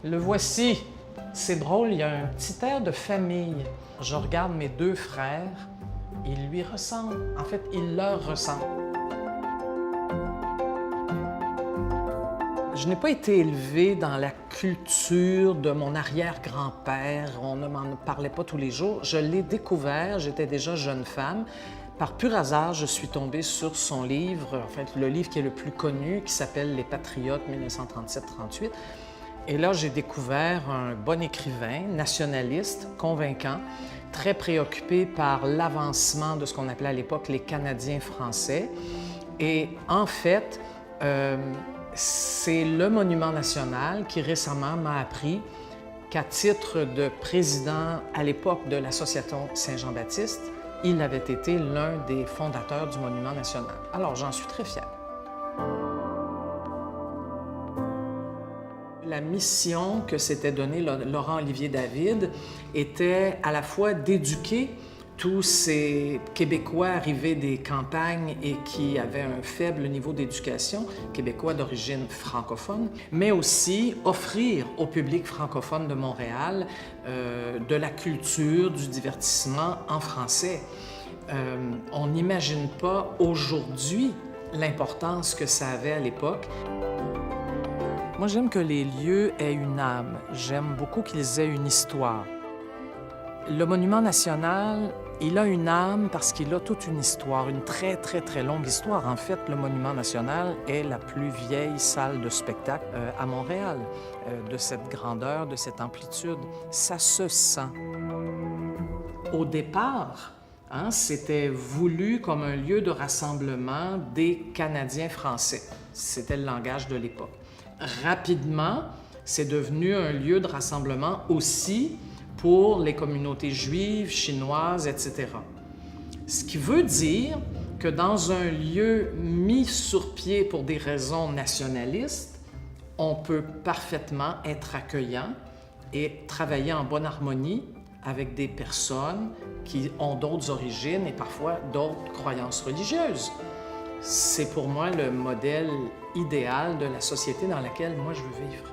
Le voici. C'est drôle, il y a un petit air de famille. Je regarde mes deux frères, ils lui ressemblent. En fait, il leur ressemble. Je n'ai pas été élevé dans la culture de mon arrière-grand-père. On ne m'en parlait pas tous les jours. Je l'ai découvert, j'étais déjà jeune femme. Par pur hasard, je suis tombée sur son livre, en fait, le livre qui est le plus connu, qui s'appelle « Les Patriotes 1937-38 ». Et là, j'ai découvert un bon écrivain, nationaliste, convaincant, très préoccupé par l'avancement de ce qu'on appelait à l'époque les Canadiens français. Et en fait, c'est le Monument national qui récemment m'a appris qu'à titre de président à l'époque de l'Association Saint-Jean-Baptiste, il avait été l'un des fondateurs du Monument national. Alors, j'en suis très fière. La mission que s'était donnée Laurent-Olivier David était à la fois d'éduquer tous ces Québécois arrivés des campagnes et qui avaient un faible niveau d'éducation, Québécois d'origine francophone, mais aussi offrir au public francophone de Montréal de la culture, du divertissement en français. On n'imagine pas aujourd'hui l'importance que ça avait à l'époque. Moi, j'aime que les lieux aient une âme. J'aime beaucoup qu'ils aient une histoire. Le Monument national, il a une âme parce qu'il a toute une histoire, une très, très, très longue histoire. En fait, le Monument national est la plus vieille salle de spectacle à Montréal, de cette grandeur, de cette amplitude. Ça se sent. Au départ, c'était voulu comme un lieu de rassemblement des Canadiens français. C'était le langage de l'époque. Rapidement, c'est devenu un lieu de rassemblement aussi pour les communautés juives, chinoises, etc. Ce qui veut dire que dans un lieu mis sur pied pour des raisons nationalistes, on peut parfaitement être accueillant et travailler en bonne harmonie avec des personnes qui ont d'autres origines et parfois d'autres croyances religieuses. C'est pour moi le modèle idéal de la société dans laquelle moi je veux vivre.